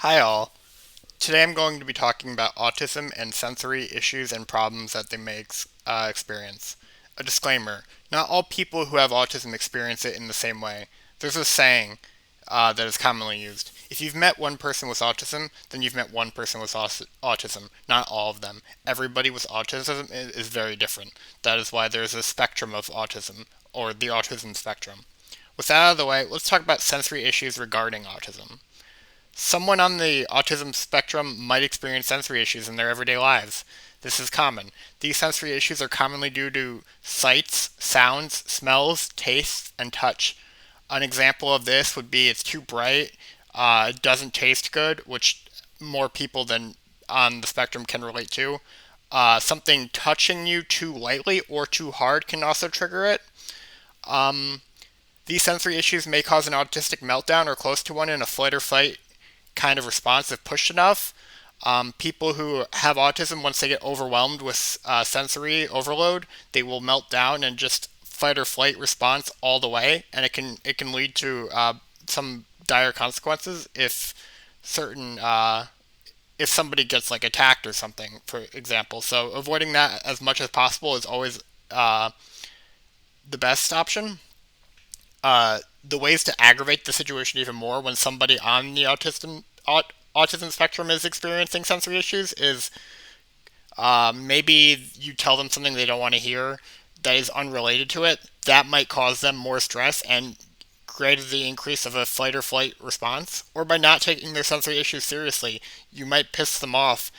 Hi all. Today I'm going to be talking about autism and sensory issues and problems that they may experience. A disclaimer: not all people who have autism experience it in the same way. There's a saying that is commonly used. If you've met one person with autism, then you've met one person with autism, not all of them. Everybody with autism is very different. That is why there's a spectrum of autism, or the autism spectrum. With that out of the way, let's talk about sensory issues regarding autism. Someone on the autism spectrum might experience sensory issues in their everyday lives. This is common. These sensory issues are commonly due to sights, sounds, smells, tastes, and touch. An example of this would be it's too bright, it doesn't taste good, which more people than on the spectrum can relate to. Something touching you too lightly or too hard can also trigger it. Um, these sensory issues may cause an autistic meltdown or close to one in a flight or fight kind of response if pushed enough. People who have autism, once they get overwhelmed with sensory overload, they will melt down and just fight or flight response all the way, and it can lead to some dire consequences certain if somebody gets like attacked or something, for example. So avoiding that as much as possible is always the best option. The ways to aggravate the situation even more when somebody on the autism spectrum is experiencing sensory issues is maybe you tell them something they don't want to hear that is unrelated to it. That might cause them more stress and greater the increase of a fight or flight response. Or by not taking their sensory issues seriously, you might piss them off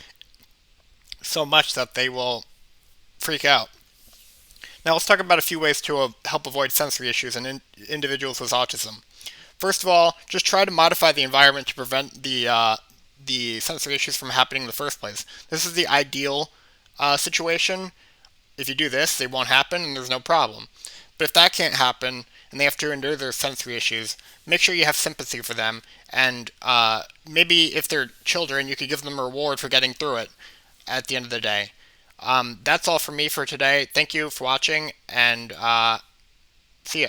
so much that they will freak out. Now let's talk about a few ways to help avoid sensory issues in individuals with autism. First of all, just try to modify the environment to prevent the sensory issues from happening in the first place. This is the ideal situation. If you do this, they won't happen and there's no problem. But if that can't happen and they have to endure their sensory issues, make sure you have sympathy for them. And maybe if they're children, you could give them a reward for getting through it at the end of the day. That's all for me for today. Thank you for watching, and see ya.